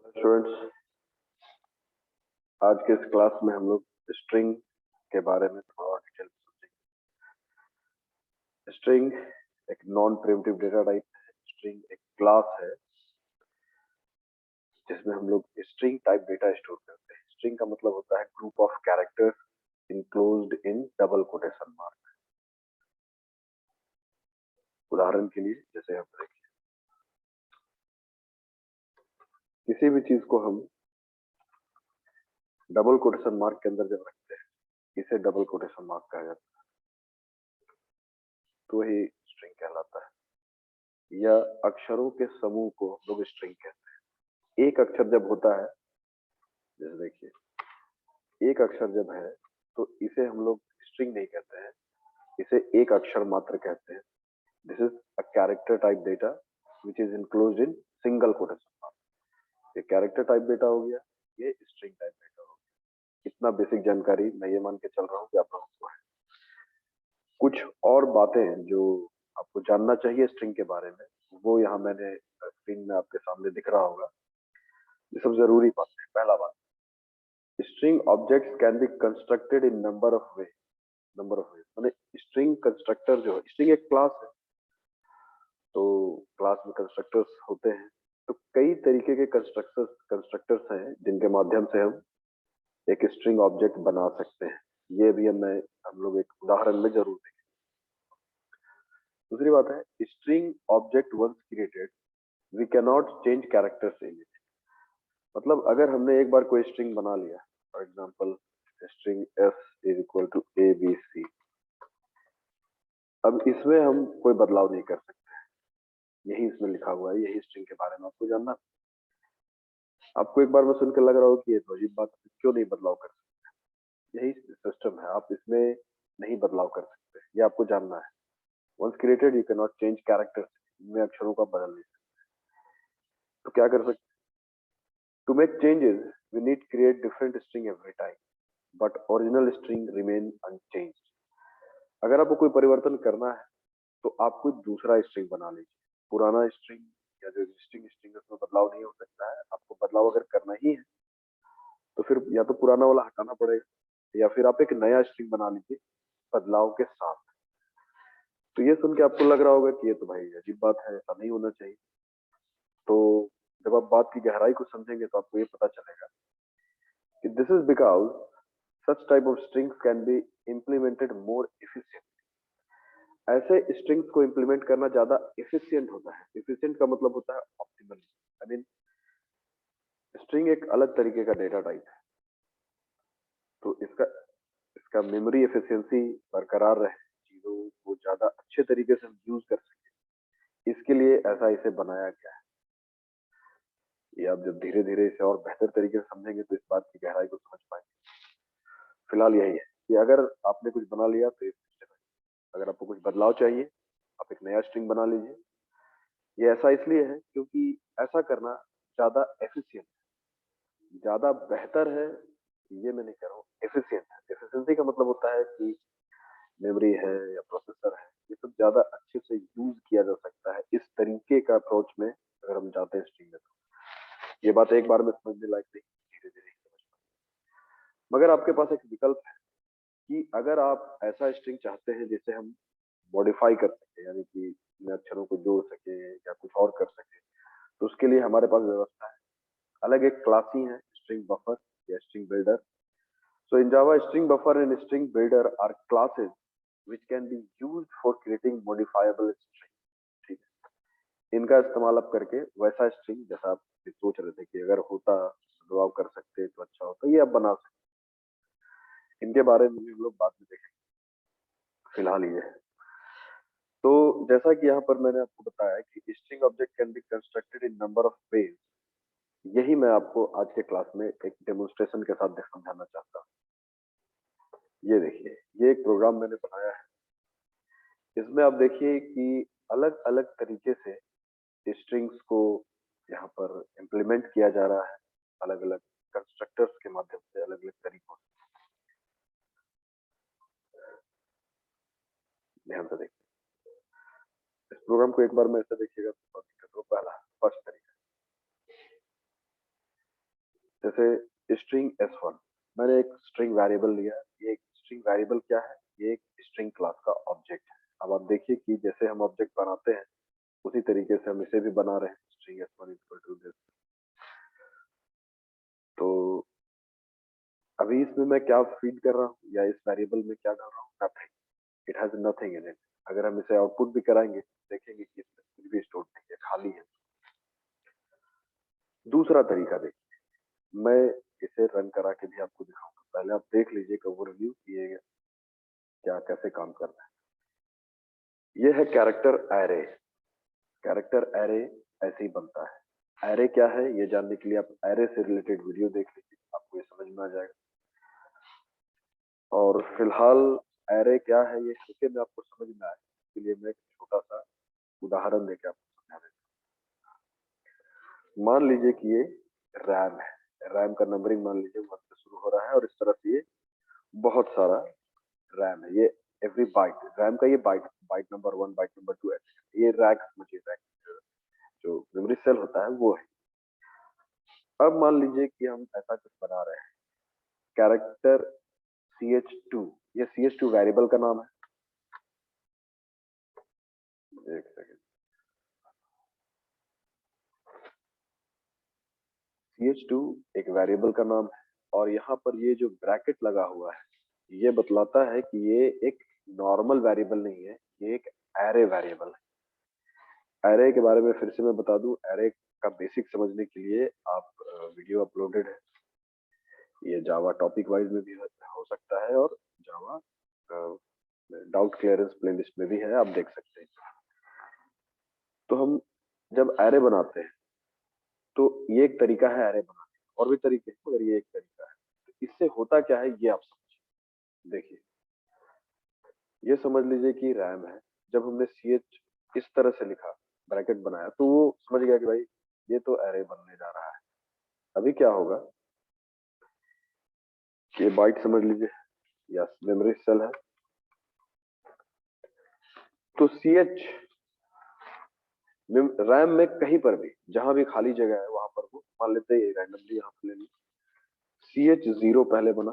Students, आज के इस क्लास में हम लोग स्ट्रिंग के बारे में थोड़ा और डिटेल में समझेंगे। स्ट्रिंग एक नॉन प्रिमिटिव डेटा टाइप है। स्ट्रिंग एक क्लास है जिसमें हम लोग स्ट्रिंग टाइप डेटा स्टोर करते हैं। स्ट्रिंग का मतलब होता है group of characters enclosed in double quotation mark. उदाहरण के लिए जैसे हम देखिए, किसी भी चीज को हम डबल कोटेशन मार्क के अंदर जब रखते हैं, इसे डबल कोटेशन मार्क कहा जाता है, तो ही स्ट्रिंग कहलाता है। या अक्षरों के समूह को हम लोग स्ट्रिंग कहते हैं। एक अक्षर जब होता है, जैसे देखिए, एक अक्षर जब है तो इसे हम लोग स्ट्रिंग नहीं कहते हैं, इसे एक अक्षर मात्र कहते हैं। This is a character type data which is enclosed in single quotation mark. ये कैरेक्टर टाइप डेटा हो गया, ये स्ट्रिंग टाइप डेटा हो गया। इतना बेसिक जानकारी मैं ये मान के चल रहा हूँ कि आप लोगों को है। कुछ और बातें जो आपको जानना चाहिए स्ट्रिंग के बारे में, वो यहाँ मैंने स्क्रीन में आपके सामने दिख रहा होगा। ये सब जरूरी बात है। पहला बात, string objects can be constructed in number of वे माने स्ट्रिंग कंस्ट्रक्टर जो है, स्ट्रिंग एक क्लास है तो क्लास में कंस्ट्रक्टर्स होते हैं। तो कई तरीके के कंस्ट्रक्टर्स हैं जिनके माध्यम से हम एक स्ट्रिंग ऑब्जेक्ट बना सकते हैं। ये भी हम लोग एक उदाहरण में जरूर देखें। दूसरी बात है, string object once created we can not change characters in it. मतलब अगर हमने एक बार कोई स्ट्रिंग बना लिया, for example string S is equal to A B C, अब इसमें हम कोई बदलाव नहीं कर सकते। यही इसमें लिखा हुआ है, यही स्ट्रिंग के बारे में आपको जानना। आपको एक बार में सुनकर लग रहा हो कि ये तो अजीब बात है, क्यों नहीं बदलाव कर सकते। यही सिस्टम है, आप इसमें नहीं बदलाव कर सकते, ये आपको जानना है। Once created you can not change characters, इनमें अक्षरों का बदल नहीं सकते। तो क्या कर सकते, to make changes we need create different string every time but original string remain unchanged. अगर आपको कोई परिवर्तन करना है तो आप कोई दूसरा स्ट्रिंग बना लीजिए। पुराना स्ट्रिंग या जो एग्जिस्टिंग स्ट्रिंग है उसमें बदलाव नहीं हो सकता है। आपको बदलाव अगर करना ही है तो फिर या तो पुराना वाला हटाना पड़ेगा या फिर आप एक नया स्ट्रिंग बना लीजिए बदलाव के साथ। तो ये सुन के आपको लग रहा होगा कि ये तो भाई अजीब बात है, ऐसा नहीं होना चाहिए। तो जब आप बात की गहराई को समझेंगे तो आपको ये पता चलेगा कि this is because such type of strings can be implemented more efficient। ऐसे स्ट्रिंग्स को इंप्लीमेंट करना ज्यादा एफिशिएंट होता है। एफिशिएंट का मतलब होता है ऑप्टिमल। आई मीन स्ट्रिंग एक अलग तरीके का डेटा टाइप है, तो इसका इसका मेमोरी एफिशिएंसी बरकरार रहे, चीजों को ज्यादा अच्छे तरीके से हम यूज कर सके, इसके लिए ऐसा इसे बनाया गया है। ये आप जब धीरे धीरे इसे और बेहतर तरीके से समझेंगे तो इस बात की गहराई को समझ पाएंगे। फिलहाल यही है कि अगर आपने कुछ बना लिया तो अगर आपको कुछ बदलाव चाहिए, आप एक नया स्ट्रिंग बना लीजिए। ये ऐसा इसलिए है क्योंकि ऐसा करना ज्यादा एफिशिएंट, ज्यादा बेहतर है। ये मैं नहीं कह रहा हूँ, एफिशिएंट है। एफिशिएंसी का मतलब होता है कि मेमोरी है या प्रोसेसर है, ये सब ज्यादा अच्छे से यूज किया जा सकता है इस तरीके का अप्रोच में अगर हम जाते हैं स्ट्रिंग में। तो ये बात एक बार में समझने लायक नहीं, धीरे धीरे समझ पाएंगे। मगर आपके पास एक विकल्प है कि अगर आप ऐसा स्ट्रिंग चाहते हैं जिसे हम मॉडिफाई कर सके, यानी कि नए अक्षरों को जोड़ सके या कुछ और कर सके, तो उसके लिए हमारे पास व्यवस्था है। अलग एक क्लास ही है, स्ट्रिंग बफर या string builder. So in Java, string buffer and string builder are classes which can be used for creating modifiable string। ठीक है, इनका इस्तेमाल आप करके वैसा स्ट्रिंग जैसा आप सोच रहे थे कि अगर होता बदलाव कर सकते तो अच्छा होता, ये आप बना सकते। इनके बारे में भी हम लोग बाद में देखेंगे, फिलहाल ये है। तो जैसा कि यहाँ पर मैंने आपको बताया कि string object can be constructed in number of ways, यही मैं आपको आज के क्लास में एक डेमोन्स्ट्रेशन के साथ समझाना चाहता हूँ। ये देखिए, ये एक प्रोग्राम मैंने बनाया है। इसमें आप देखिए कि अलग अलग तरीके से स्ट्रिंग्स को यहाँ पर इम्प्लीमेंट किया जा रहा है, अलग अलग कंस्ट्रक्टर्स के माध्यम से, अलग अलग तरीकों से। ध्यान से देखिए, इस प्रोग्राम को एक बार में ऐसे देखिएगा तो बहुत दिक्कत हो। पहला फर्स्ट तरीका, जैसे स्ट्रिंग S1, मैंने एक स्ट्रिंग वेरिएबल लिया। ये एक स्ट्रिंग वेरिएबल क्या है? ये एक स्ट्रिंग क्लास का ऑब्जेक्ट है। अब आप देखिए कि जैसे हम ऑब्जेक्ट बनाते हैं उसी तरीके से हम इसे भी बना रहे हैं, string S1 equal to this. तो अभी इसमें मैं क्या फीड कर रहा हूँ या इस वेरिएबल में क्या डाल रहा हूँ? Nothing, it has nothing in it. अगर हम इसे आउटपुट भी कराएंगे देखेंगे कि इसमें कुछ भी स्टोर नहीं है, खाली है। दूसरा तरीका देखिए, मैं इसे रन करा के भी आपको दिखाऊंगा। पहले आप देख लीजिए ओवरव्यू कि ये क्या कैसे काम कर रहा है। ये है कैरेक्टर एरे। कैरेक्टर एरे ऐसे ही बनता है। एरे क्या है ये जानने के लिए आप एरे से रिलेटेड वीडियो देख लीजिए, आपको ये समझ में आ जाएगा। और फिलहाल एरे क्या है ये हल्के में आपको समझ में आए इसके लिए मैं एक छोटा सा उदाहरण देकर आपको समझा देता हूँ। मान लीजिए कि ये रैम है। रैम का नंबरिंग मान लीजिए 1 से शुरू हो रहा है और इस तरह से ये बहुत सारा रैम है। ये एवरी बाइट रैम का, ये byte byte number 1, byte number 2 ऐसे। ये रैक मुझे रैक जो मेमोरी सेल होता है वो है। अब मान लीजिए कि हम ऐसा कुछ बना रहे हैं, कैरेक्टर CH2। ये CH2 वेरिएबल का नाम है। एक सेकेंड। CH2 एक वेरिएबल का नाम है और यहाँ पर ये जो ब्रैकेट लगा हुआ है ये बतलाता है कि ये एक नॉर्मल वेरिएबल नहीं है, ये एक एरे वेरिएबल है। एरे के बारे में फिर से मैं बता दूं, एरे का बेसिक समझने के लिए आप वीडियो अपलोडेड है। ये जावा टॉपिक वाइज में भी हो सकता है और जावा डाउट क्लियरेंस प्लेलिस्ट में भी है, आप देख सकते हैं। तो हम जब एरे बनाते हैं तो ये एक तरीका है एरे बनाने का, और भी तरीके हैं मगर ये एक तरीका है। तो इससे होता क्या है ये आप समझिए। देखिए ये समझ लीजिए कि रैम है। जब हमने CH इस तरह से लिखा, ब्रैकेट बनाया, तो वो समझ गया कि भाई ये तो एरे बनने जा रहा है। अभी क्या होगा कि ये बाइट समझ लीजिए या मेमोरी सेल है। तो CH रैम में कहीं पर भी जहां भी खाली जगह है वहां पर वो मान लेते हैं, रैंडमली यहाँ पर ले ली। CH0 पहले बना,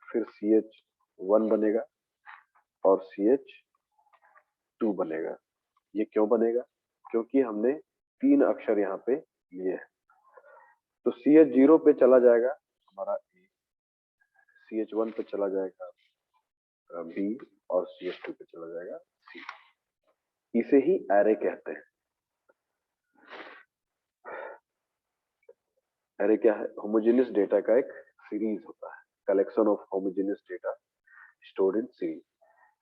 फिर CH1 बनेगा और CH2 बनेगा। ये क्यों बनेगा? क्योंकि हमने 3 अक्षर यहाँ पे लिए हैं। तो CH0 पे चला जाएगा हमारा A, CH1 पे चला जाएगा B और CH2 पे चला जाएगा C। इसे ही एरे कहते हैं। एरे क्या है? होमोजेनियस डेटा का एक सीरीज होता है, collection of homogeneous data stored in series.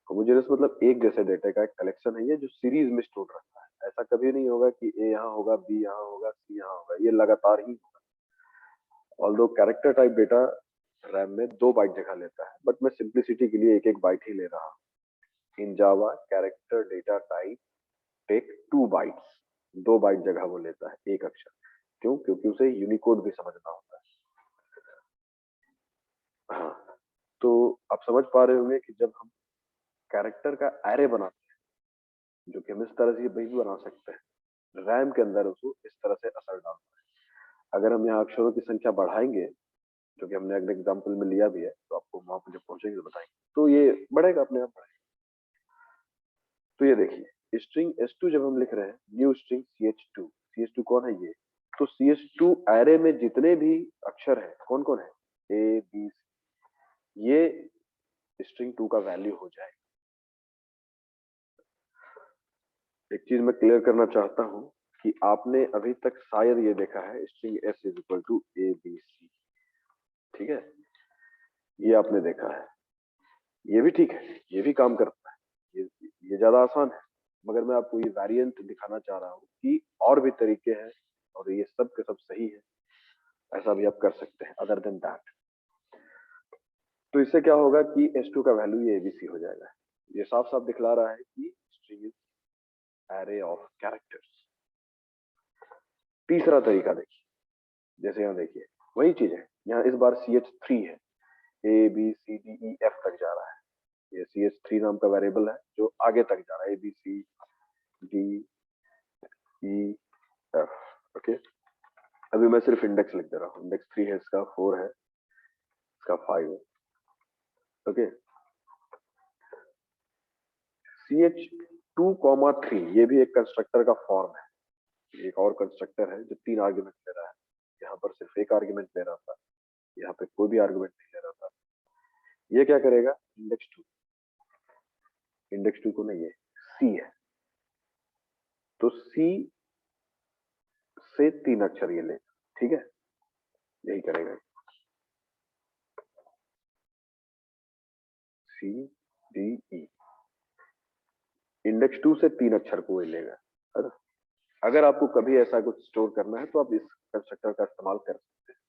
Homogeneous मतलब एक जैसे डेटा का एक कलेक्शन है ये, जो सीरीज में स्टोर रहता है। ऐसा कभी नहीं होगा कि ए यहाँ होगा, बी यहाँ होगा, सी यहाँ होगा, ये लगातार ही होगा। Although character type data RAM में 2 बाइट जगह लेता है, बट मैं सिंप्लिसिटी के लिए एक एक बाइट ही ले रहा हूँ। In Java character data type take 2 bytes, 2 byte जगह वो लेता है, एक अक्षर। क्यों? क्योंकि उसे यूनिकोड भी समझना होता है। हाँ, तो आप समझ पा रहे होंगे कि जब हम कैरेक्टर का एरे बनाते हैं, जो कि हम इस तरह से भी बना सकते हैं, रैम के अंदर उसको इस तरह से असर डालता है। अगर हम यहाँ अक्षरों की संख्या बढ़ाएंगे, जो कि हमने अगले एग्जाम्पल में लिया भी है, तो आपको वहां पर जब पहुंचेंगे तो बताएंगे, तो ये बढ़ेगा, अपने आप बढ़ेगा। तो ये देखिए स्ट्रिंग S2 जब हम लिख रहे हैं, न्यू स्ट्रिंग CH2। CH2 कौन है? ये। तो CH2 एरे में जितने भी अक्षर है कौन कौन है? A B C, ये स्ट्रिंग 2 का वैल्यू हो जाएगा। एक चीज मैं क्लियर करना चाहता हूं कि आपने अभी तक शायद ये देखा है string S is equal to ABC। ठीक है, ये आपने देखा है, ये भी ठीक है, ये भी काम करता है, ये ज्यादा आसान है। मगर मैं आपको ये वेरिएंट दिखाना चाह रहा हूँ कि और भी तरीके हैं और ये सब के सब सही है, ऐसा भी आप कर सकते हैं अदर देन दैट। तो इससे क्या होगा कि S2 का वैल्यू ये ABC हो जाएगा। ये साफ साफ दिखला रहा है कि string is array of characters. तीसरा तरीका देखिए, जैसे यहाँ देखिए वही चीज है, यहाँ इस बार CH3 है, ABCDEF तक जा रहा है। ये CH3 नाम का वेरिएबल है जो आगे तक जा रहा है, ABCDEF। ओके, अभी मैं सिर्फ इंडेक्स लिख दे रहा हूँ। इंडेक्स 3 है, इसका 4 है, इसका 5 है। ओके, CH2, 3 ये भी एक कंस्ट्रक्टर का फॉर्म है। एक और कंस्ट्रक्टर है जो 3 आर्ग्यूमेंट ले रहा है। यहाँ पर सिर्फ एक आर्ग्यूमेंट ले रहा था, यहाँ पे कोई भी आर्ग्यूमेंट नहीं ले रहा था। ये क्या करेगा, इंडेक्स टू को नहीं, है सी है, तो सी से 3 अक्षर ये ले, ठीक है, यही करेगा। सी डी ई, इंडेक्स 2 से 3 अक्षर को ये लेगा, है ना। अगर आपको कभी ऐसा कुछ स्टोर करना है तो आप इस कंस्ट्रक्टर का इस्तेमाल कर सकते हैं।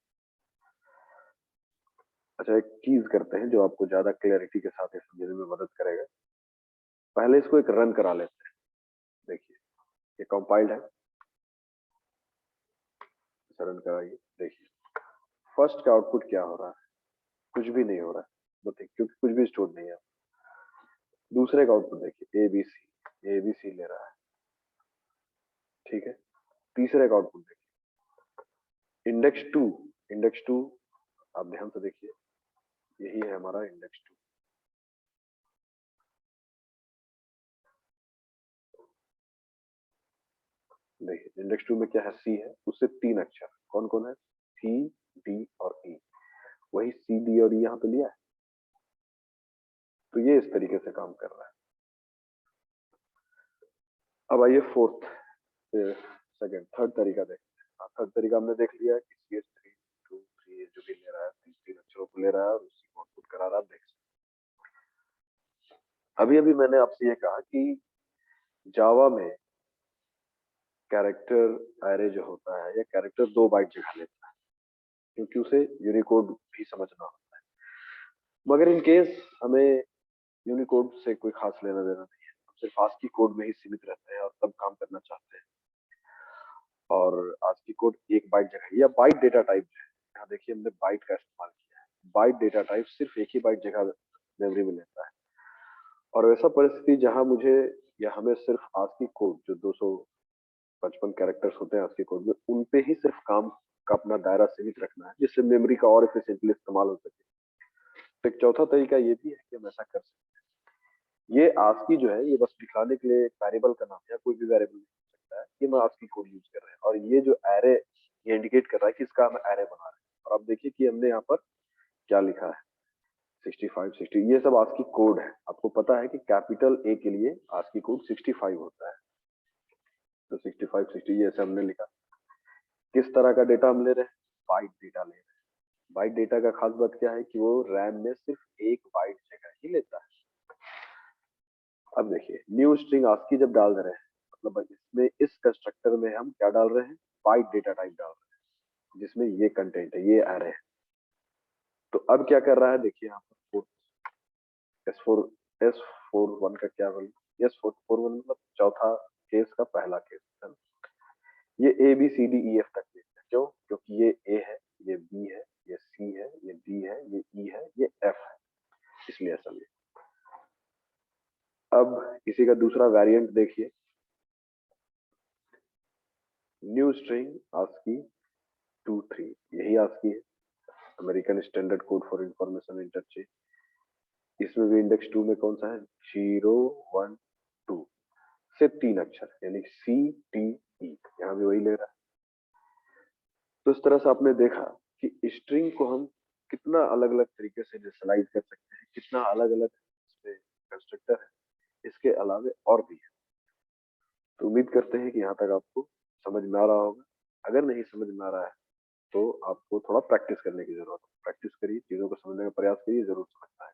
अच्छा, एक चीज करते हैं जो आपको ज्यादा क्लैरिटी के साथ ये समझने में मदद करेगा। पहले इसको एक रन करा लेते हैं। देखिए, ये कंपाइल्ड है, इसे रन कराइए। देखिए फर्स्ट का आउटपुट क्या हो रहा है, कुछ भी नहीं हो रहा है, बताइए, क्योंकि कुछ भी स्टोर नहीं है। दूसरे का आउटपुट देखिए, एबीसी ले रहा है, ठीक है। तीसरे का आउटपुट देखिए, इंडेक्स टू, आप ध्यान से देखिए, यही है हमारा इंडेक्स 2। देखिए इंडेक्स 2 में क्या है, सी है, उससे 3 अक्षर कौन कौन है, सी डी और ई। वही सी डी और ई यहाँ पे लिया है, तो ये इस तरीके से काम कर रहा है। अब आइए फोर्थ, सेकंड, थर्ड तरीका देखते हैं। थर्ड तरीका हमने देख लिया है कि CH3 जो भी ले रहा है, 3 अक्षरों को ले रहा है और उसी को आउटपुट करा रहा है। देख अभी अभी मैंने आपसे ये कहा कि जावा में कैरेक्टर एरे जो होता है, या कैरेक्टर 2 बाइट जगह लेता है, क्योंकि उसे यूनिकोड भी समझना होता है। मगर इन केस हमें यूनिकोड से कोई खास लेना देना नहीं है, हम सिर्फ आस्की कोड में ही सीमित रहते हैं और तब काम करना चाहते हैं। और आस्की कोड 1 बाइट जगह, या बाइट डेटा टाइप है, यहाँ देखिए हमने बाइट का इस्तेमाल किया है। बाइट डेटा टाइप सिर्फ 1 ही बाइट जगह मेमोरी में लेता है। और वैसा परिस्थिति जहां मुझे या हमें सिर्फ आस्की कोड जो 255 कैरेक्टर्स होते हैं आस्की कोड में, उन पे ही सिर्फ काम का अपना दायरा सीमित रखना है, जिससे मेमोरी का और एफिशिएंटली इस्तेमाल हो सके। तो एक चौथा तरीका ये भी है कि हम ऐसा कर सकते हैं। ये आस्की जो है, ये बस दिखाने के लिए वेरिएबल का नाम है, या कोई भी वेरिएबल हो सकता है। ये मैं आस्की कोड यूज कर रहे हैं, और ये जो एरे, ये इंडिकेट कर रहा है कि इसका हम एरे बना रहे हैं। और आप देखिए कि हमने यहाँ पर क्या लिखा है, 65 60, ये सब आस्की कोड है। आपको पता है कि कैपिटल ए के लिए आस्की कोड 65 होता है, तो 65 60 ये ऐसे हमने लिखा। किस तरह का डेटा हम ले रहे हैं, बाइट डेटा ले रहे हैं। बाइट डेटा का खास बात क्या है कि वो रैम में सिर्फ 1 बाइट जगह ही लेता है। अब देखिए, न्यू स्ट्रिंग आस्की जब डाल रहे हैं, मतलब इसमें इस कंस्ट्रक्टर में हम क्या डाल रहे हैं, बाइट डेटा टाइप डाल रहे हैं, जिसमें ये कंटेंट है, ये एरे है। तो अब क्या कर रहा है, देखिए यहाँ पर S41 का क्या वैल्यू, S41 मतलब चौथा केस का पहला केस है ना? ये ABCDEF तक देखते हैं, क्यों, क्योंकि ये A है, ये B है, ये C है, ये D है, ये E है, ये F है, इसलिए ऐसा लिया। अब इसी का दूसरा वेरिएंट देखिए, न्यू स्ट्रिंग आस्की 23, यही आस्की है, American standard code for information interchange. इसमें भी इंडेक्स 2 में कौन सा है, 012 से 3 अक्षर, यानी CTE, यहाँ भी वही ले रहा है। तो इस तरह से आपने देखा कि स्ट्रिंग को हम कितना अलग अलग तरीके से इनिशियलाइज कर सकते हैं, कितना अलग अलग इसमें कंस्ट्रक्टर है, इसके अलावे और भी है। तो उम्मीद करते हैं कि यहाँ तक आपको समझ में आ रहा होगा। अगर नहीं समझ में आ रहा है तो आपको थोड़ा प्रैक्टिस करने की जरूरत है। प्रैक्टिस करिए, चीजों को समझने का प्रयास करिए, जरूर समझना है।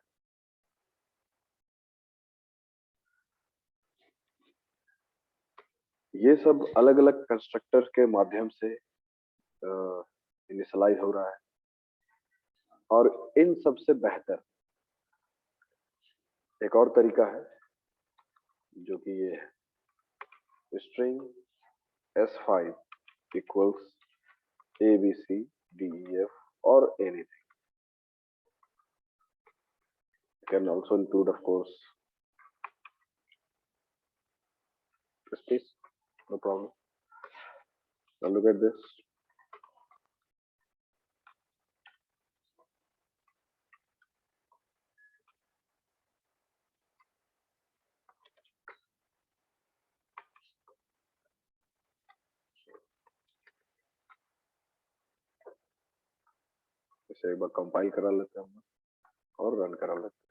ये सब अलग अलग कंस्ट्रक्टर के माध्यम से इनिशियलाइज हो रहा है। और इन सबसे बेहतर एक और तरीका है, जो कि ये है, string S5 equals ABCDEF or anything. Can also include, of course, space, no problem. Now look at this. इसे एक बार कंपाइल करा लेते हैं हम और रन करा लेते हैं।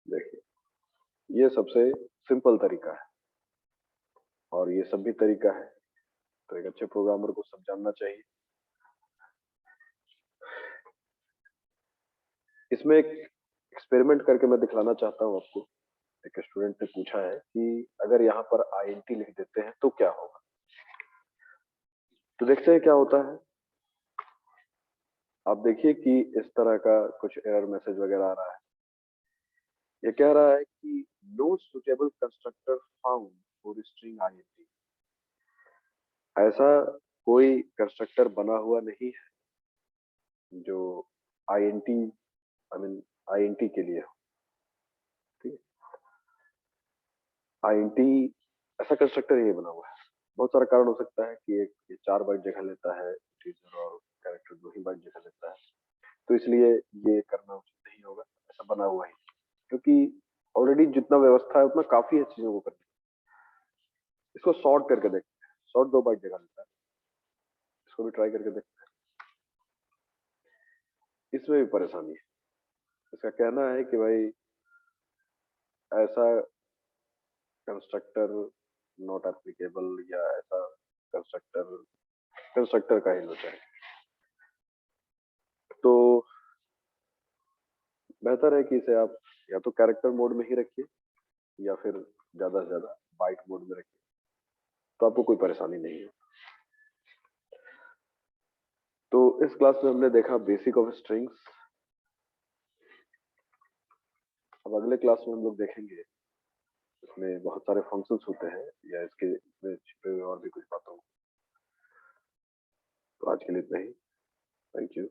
देखिए ये सबसे सिंपल तरीका है और ये सब भी तरीका है, तो एक अच्छे प्रोग्रामर को सब जानना चाहिए। इसमें एक एक्सपेरिमेंट करके मैं दिखलाना चाहता हूँ आपको। एक स्टूडेंट ने पूछा है कि अगर यहाँ पर INT लिख देते हैं तो क्या होगा। तो देखते हैं क्या होता है। आप देखिए कि इस तरह का कुछ एरर मैसेज वगैरह आ रहा है। ये कह रहा है कि no suitable constructor found for string INT। ऐसा कोई कंस्ट्रक्टर बना हुआ नहीं है जो INT INT के लिए हो। ठीक है, INT ऐसा कंस्ट्रक्टर नहीं बना हुआ है। बहुत सारा कारण हो सकता है कि एक ये 4 बाइट जगह लेता है, इंटीजर और कैरेक्टर 2 ही बाइट जगह लेता है, तो इसलिए ये करना उचित नहीं होगा। ऐसा बना हुआ है क्योंकि ऑलरेडी जितना व्यवस्था है उतना काफी है चीजों को करने। इसको सॉर्ट करके देखते हैं। सॉर्ट 2 बाइट जगह लेता है, इसको भी ट्राई करके देखते हैं। इसमें भी परेशानी है। इसका कहना है कि भाई ऐसा कंस्ट्रक्टर नॉट एप्लीकेबल, या ऐसा कंस्ट्रक्टर कंस्ट्रक्टर का ही लोचा है। तो बेहतर है कि इसे आप या तो कैरेक्टर मोड में ही रखिए या फिर ज्यादा से ज्यादा बाइट मोड में रखिए, तो आपको कोई परेशानी नहीं है। तो इस क्लास में हमने देखा बेसिक ऑफ स्ट्रिंग्स। अब अगले क्लास में हम लोग देखेंगे इसमें बहुत सारे फंक्शंस होते हैं या इसके इसमें छिपे हुए और भी कुछ बातों को। तो आज के लिए इतना ही। Thank you.